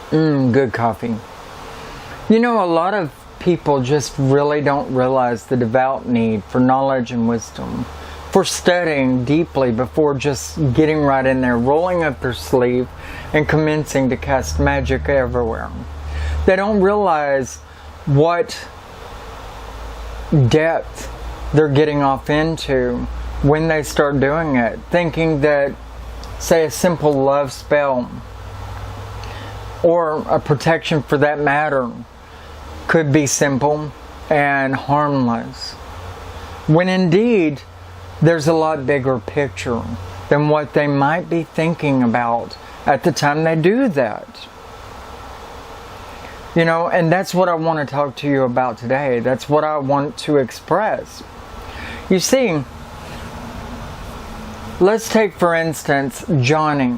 Good coffee. You know, a lot of people just really don't realize the devout need for knowledge and wisdom, for studying deeply before just getting right in there, rolling up their sleeve, and commencing to cast magic everywhere. They don't realize what depth they're getting off into when they start doing it, thinking that, say, a simple love spell or a protection for that matter could be simple and harmless, when indeed there's a lot bigger picture than what they might be thinking about at the time they do that. You know, and that's what I want to talk to you about today. That's what I want to express. You see, let's take for instance Johnny,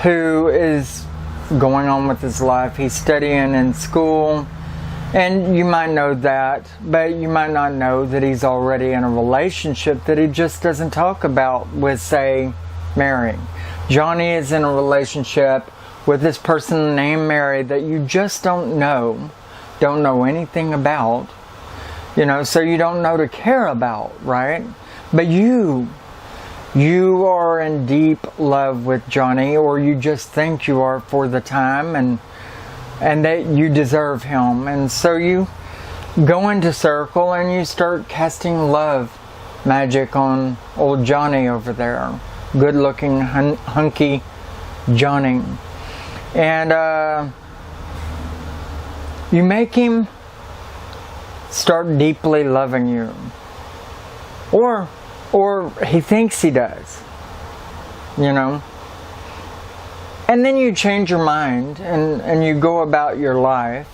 who is going on with his life. He's studying in school, and you might know that, but you might not know that he's already in a relationship that he just doesn't talk about with, say, Mary. Johnny is in a relationship with this person named Mary that you just don't know anything about, you know, so you don't know to care about, right? But you are in deep love with Johnny, or you just think you are for the time, and that you deserve him. And so you go into circle and you start casting love magic on old Johnny over there. Good looking, hunky Johnny. And you make him start deeply loving you. Or he thinks he does. You know? And then you change your mind and you go about your life.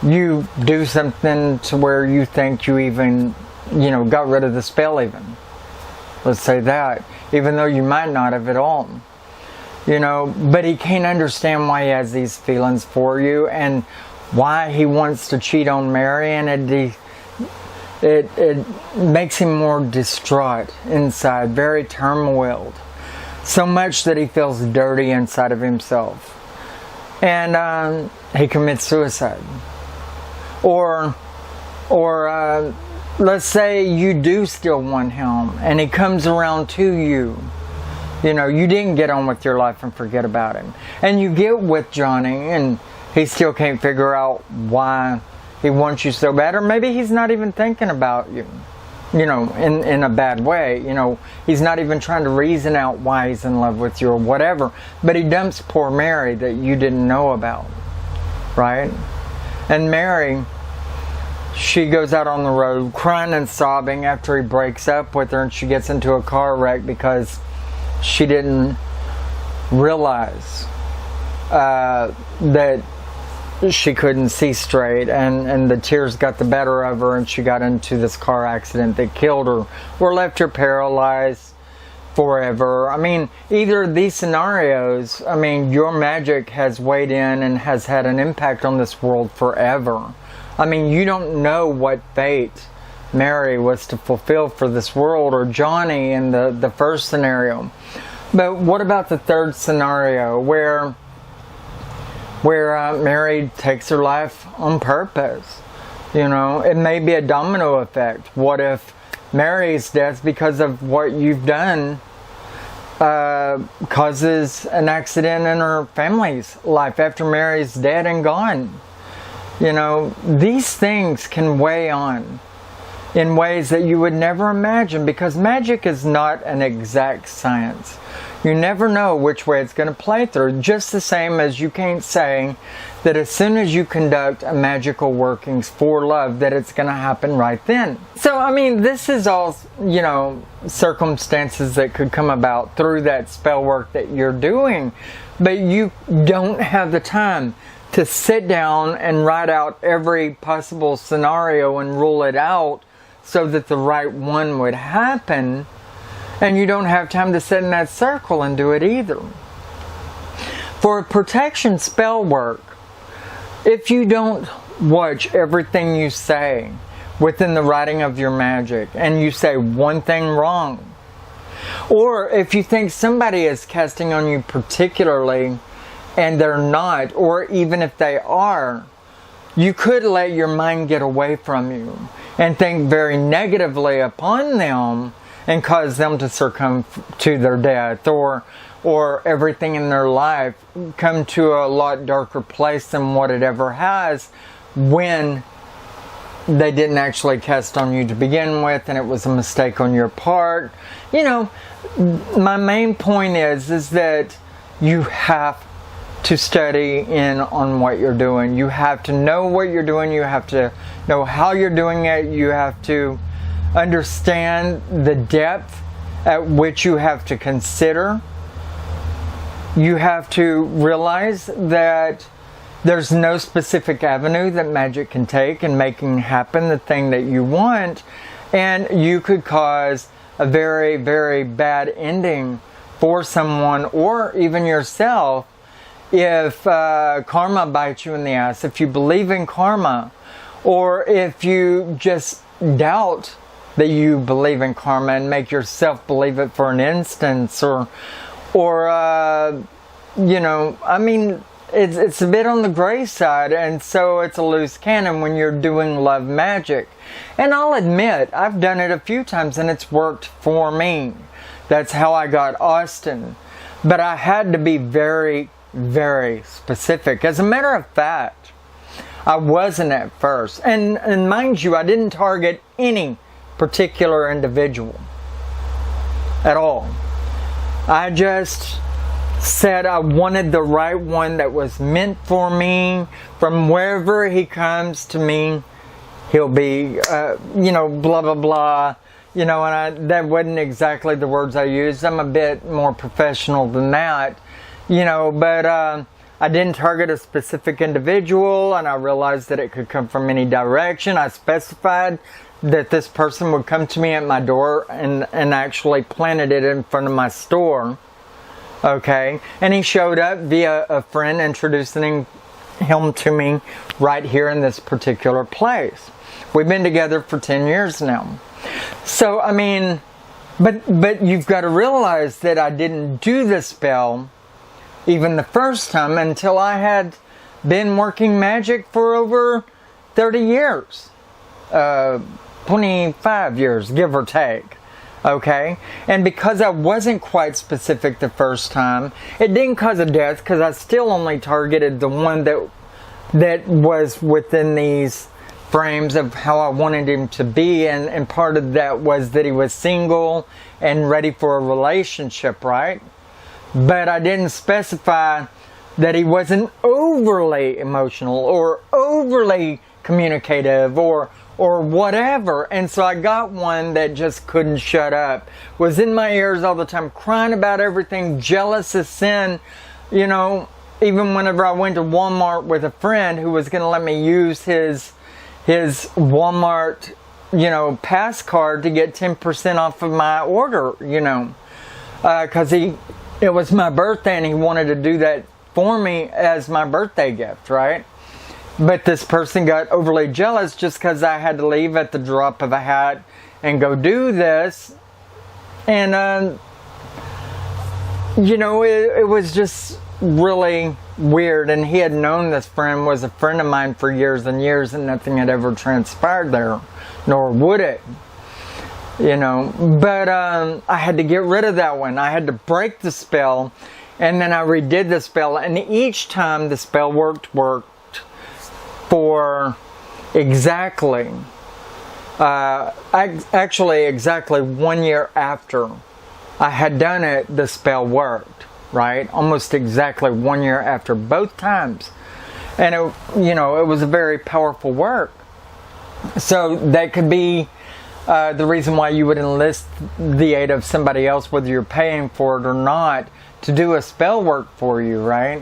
You do something to where you think you even, you know, got rid of the spell even. Let's say that. Even though you might not have at all. You know, but he can't understand why he has these feelings for you and why he wants to cheat on Mary, and it makes him more distraught inside, very turmoiled. So much that he feels dirty inside of himself. And he commits suicide. Or let's say you do still want him and he comes around to you. You know, you didn't get on with your life and forget about him. And you get with Johnny and he still can't figure out why he wants you so bad. Or maybe he's not even thinking about you, you know, in a bad way. You know, he's not even trying to reason out why he's in love with you or whatever. But he dumps poor Mary that you didn't know about, right? And Mary, she goes out on the road crying and sobbing after he breaks up with her, and she gets into a car wreck because she didn't realize that she couldn't see straight, and the tears got the better of her, and she got into this car accident that killed her or left her paralyzed forever. I mean, either of these scenarios, I mean, your magic has weighed in and has had an impact on this world forever. I mean, you don't know what fate Mary was to fulfill for this world, or Johnny in the first scenario. But what about the third scenario where Mary takes her life on purpose? You know, it may be a domino effect. What if Mary's death, because of what you've done, causes an accident in her family's life after Mary's dead and gone? You know, these things can weigh on in ways that you would never imagine, because magic is not an exact science. You never know which way it's going to play through, just the same as you can't say that as soon as you conduct a magical workings for love that it's going to happen right then. So, I mean, this is all, you know, circumstances that could come about through that spell work that you're doing, but you don't have the time to sit down and write out every possible scenario and rule it out so that the right one would happen. And you don't have time to sit in that circle and do it either. For a protection spell work, if you don't watch everything you say within the writing of your magic, and you say one thing wrong, or if you think somebody is casting on you particularly and they're not, or even if they are, you could let your mind get away from you and think very negatively upon them and cause them to succumb to their death, or everything in their life come to a lot darker place than what it ever has, when they didn't actually cast on you to begin with and it was a mistake on your part. You know, my main point is that you have to study in on what you're doing. You have to know what you're doing. You have to know how you're doing it. You have to understand the depth at which you have to consider. You have to realize that there's no specific avenue that magic can take in making happen the thing that you want, and you could cause a very, very bad ending for someone or even yourself if karma bites you in the ass, if you believe in karma, or if you just doubt that you believe in karma and make yourself believe it for an instance, or you know, I mean, it's a bit on the gray side, and so it's a loose cannon when you're doing love magic. And I'll admit, I've done it a few times and it's worked for me. That's how I got Austin. But I had to be very, very specific. As a matter of fact, I wasn't at first. And mind you, I didn't target any particular individual at all. I just said I wanted the right one that was meant for me. From wherever he comes to me, he'll be, you know, blah, blah, blah. You know, and that wasn't exactly the words I used. I'm a bit more professional than that. You know, but I didn't target a specific individual, and I realized that it could come from any direction. I specified that this person would come to me at my door and actually planted it in front of my store. Okay, and he showed up via a friend introducing him to me right here in this particular place. We've been together for 10 years now. So, I mean, but you've got to realize that I didn't do the spell even the first time until I had been working magic for over 30 years. 25 years, give or take. Okay, and because I wasn't quite specific the first time, it didn't cause a death, because I still only targeted the one that was within these frames of how I wanted him to be, and part of that was that he was single and ready for a relationship, right? But I didn't specify that he wasn't overly emotional or overly communicative or whatever. And so I got one that just couldn't shut up, was in my ears all the time, crying about everything, jealous as sin. You know, even whenever I went to Walmart with a friend who was going to let me use his Walmart, you know, pass card to get 10% off of my order, you know, because it was my birthday and he wanted to do that for me as my birthday gift, right? But this person got overly jealous just because I had to leave at the drop of a hat and go do this. And, you know, it was just really weird. And he had known this friend was a friend of mine for years and years, and nothing had ever transpired there, nor would it. You know, but I had to get rid of that one. I had to break the spell, and then I redid the spell. And each time the spell worked for exactly, actually exactly 1 year after I had done it, the spell worked, right? Almost exactly 1 year after both times. And it, you know, it was a very powerful work. So that could be the reason why you would enlist the aid of somebody else, whether you're paying for it or not, to do a spell work for you, right?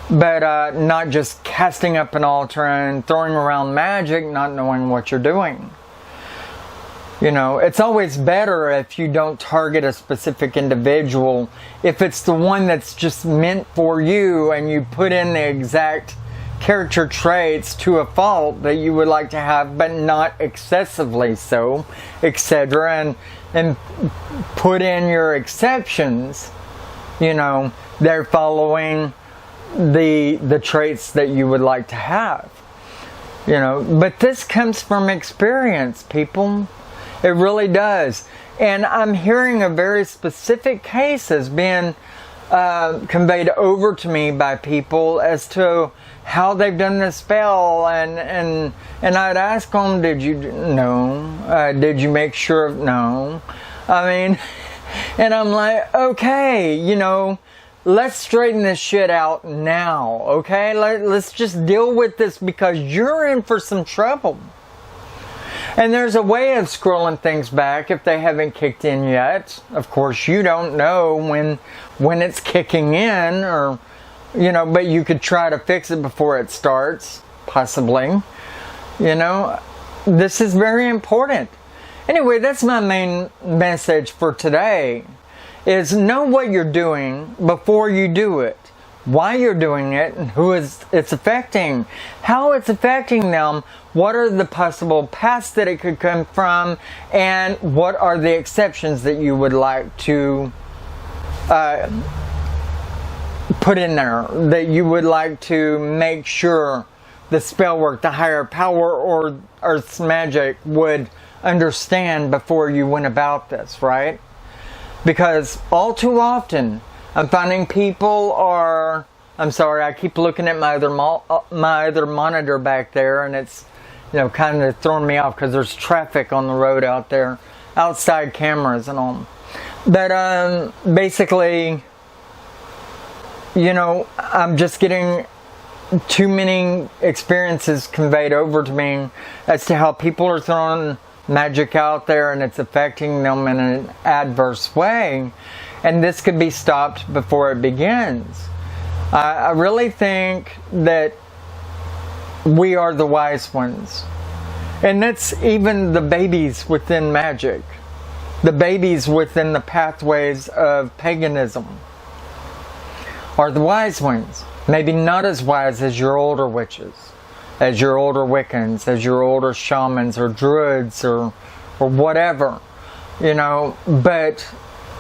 But not just casting up an altar and throwing around magic, not knowing what you're doing. You know, it's always better if you don't target a specific individual. If it's the one that's just meant for you, and you put in the exact character traits to a fault that you would like to have, but not excessively so, etc., and put in your exceptions, you know, they're following the traits that you would like to have. You know, but this comes from experience, people. It really does. And I'm hearing of very specific cases being conveyed over to me by people as to how they've done this spell, and I'd ask them, did you no? Did you make sure? No. I mean, and I'm like, okay, you know, let's straighten this shit out now, okay? Let's just deal with this, because you're in for some trouble. And there's a way of scrolling things back if they haven't kicked in yet. Of course, you don't know when it's kicking in, or, you know, but you could try to fix it before it starts, possibly. You know, this is very important. Anyway, that's my main message for today, is know what you're doing before you do it. Why you're doing it, and who it's affecting, how it's affecting them, what are the possible paths that it could come from, and what are the exceptions that you would like to put in there, that you would like to make sure the spell work, the higher power or Earth's magic would understand before you went about this, right? Because all too often, I'm finding people are, I'm sorry, I keep looking at my other monitor back there, and it's, you know, kind of throwing me off because there's traffic on the road out there, outside cameras and all. But basically, you know, I'm just getting too many experiences conveyed over to me as to how people are throwing magic out there and it's affecting them in an adverse way. And this could be stopped before it begins. I really think that we are the wise ones. And that's even the babies within magic. The babies within the pathways of paganism are the wise ones. Maybe not as wise as your older witches, as your older Wiccans, as your older shamans or druids or whatever. You know, but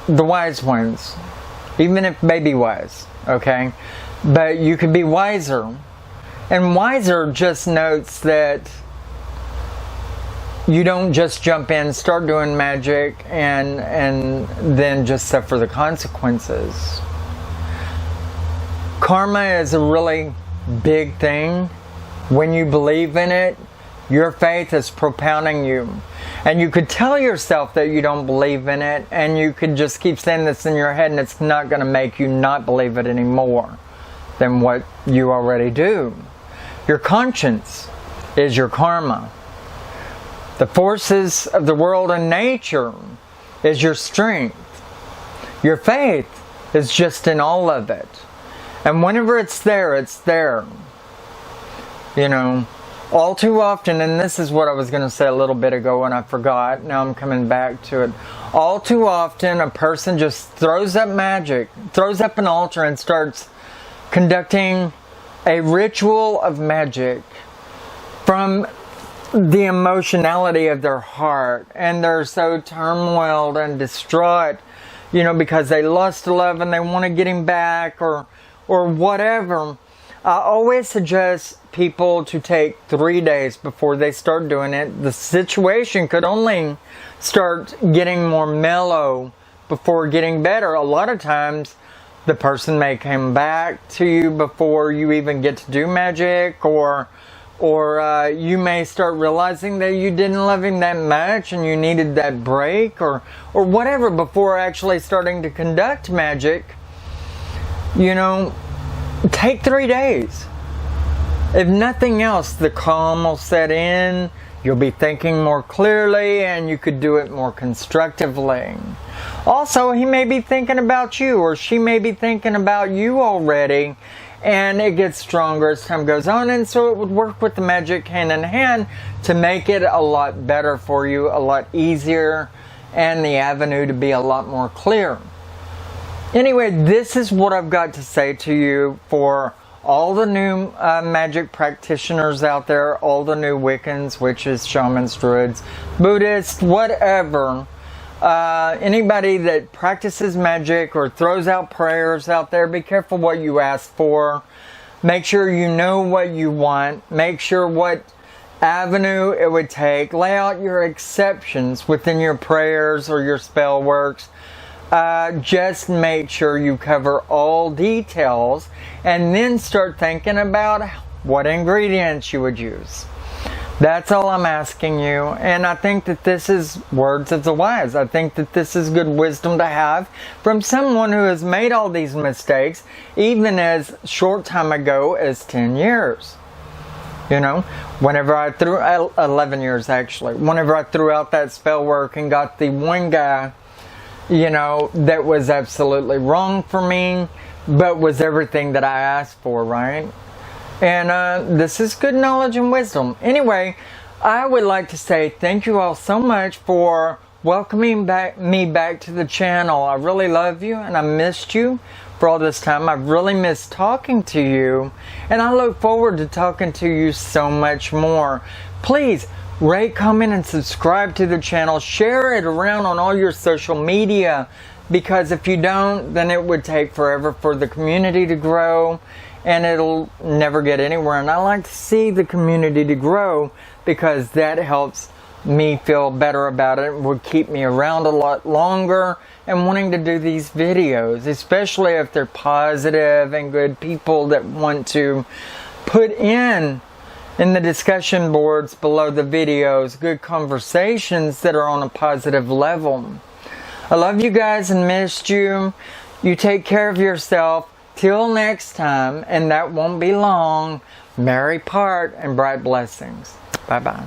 the wise ones, even if baby wise, okay? But you could be wiser. And wiser just notes that you don't just jump in, start doing magic, and then just suffer the consequences. Karma is a really big thing. When you believe in it, your faith is propounding you. And you could tell yourself that you don't believe in it, and you could just keep saying this in your head, and it's not going to make you not believe it any more than what you already do. Your conscience is your karma. The forces of the world and nature is your strength. Your faith is just in all of it. And whenever it's there, it's there. You know, all too often, and this is what I was going to say a little bit ago and I forgot, now I'm coming back to it. All too often, a person just throws up magic, throws up an altar and starts conducting a ritual of magic from the emotionality of their heart. And they're so turmoiled and distraught, you know, because they lost love and they want to get him back or whatever. I always suggest people to take 3 days before they start doing it. The situation could only start getting more mellow before getting better. A lot of times, the person may come back to you before you even get to do magic, or you may start realizing that you didn't love him that much and you needed that break, or whatever, before actually starting to conduct magic. You know, take 3 days. If nothing else, the calm will set in, you'll be thinking more clearly, and you could do it more constructively. Also, he may be thinking about you, or she may be thinking about you already, and it gets stronger as time goes on, and so it would work with the magic hand in hand to make it a lot better for you, a lot easier, and the avenue to be a lot more clear. Anyway, this is what I've got to say to you for all the new magic practitioners out there, all the new Wiccans, witches, shamans, druids, Buddhists, whatever. Anybody that practices magic or throws out prayers out there, be careful what you ask for. Make sure you know what you want. Make sure what avenue it would take. Lay out your exceptions within your prayers or your spell works. Just make sure you cover all details and then start thinking about what ingredients you would use. That's all I'm asking you, and I think that this is words of the wise. I think that this is good wisdom to have from someone who has made all these mistakes, even as short time ago as 10 years. You know, whenever I threw, 11 years actually, whenever I threw out that spell work and got the one guy, you know, that was absolutely wrong for me, but was everything that I asked for, right? And this is good knowledge and wisdom. Anyway, I would like to say thank you all so much for welcoming me back to the channel. I really love you and I missed you for all this time. I've really missed talking to you, and I look forward to talking to you so much more. Please rate, comment, and subscribe to the channel. Share it around on all your social media, because if you don't, then it would take forever for the community to grow, and it'll never get anywhere. And I like to see the community to grow, because that helps me feel better about it. It would keep me around a lot longer and wanting to do these videos, especially if they're positive and good people that want to put in the discussion boards below the videos good conversations that are on a positive level. I love you guys and missed you. You take care of yourself. Till next time, and that won't be long. Merry part and bright blessings. Bye-bye.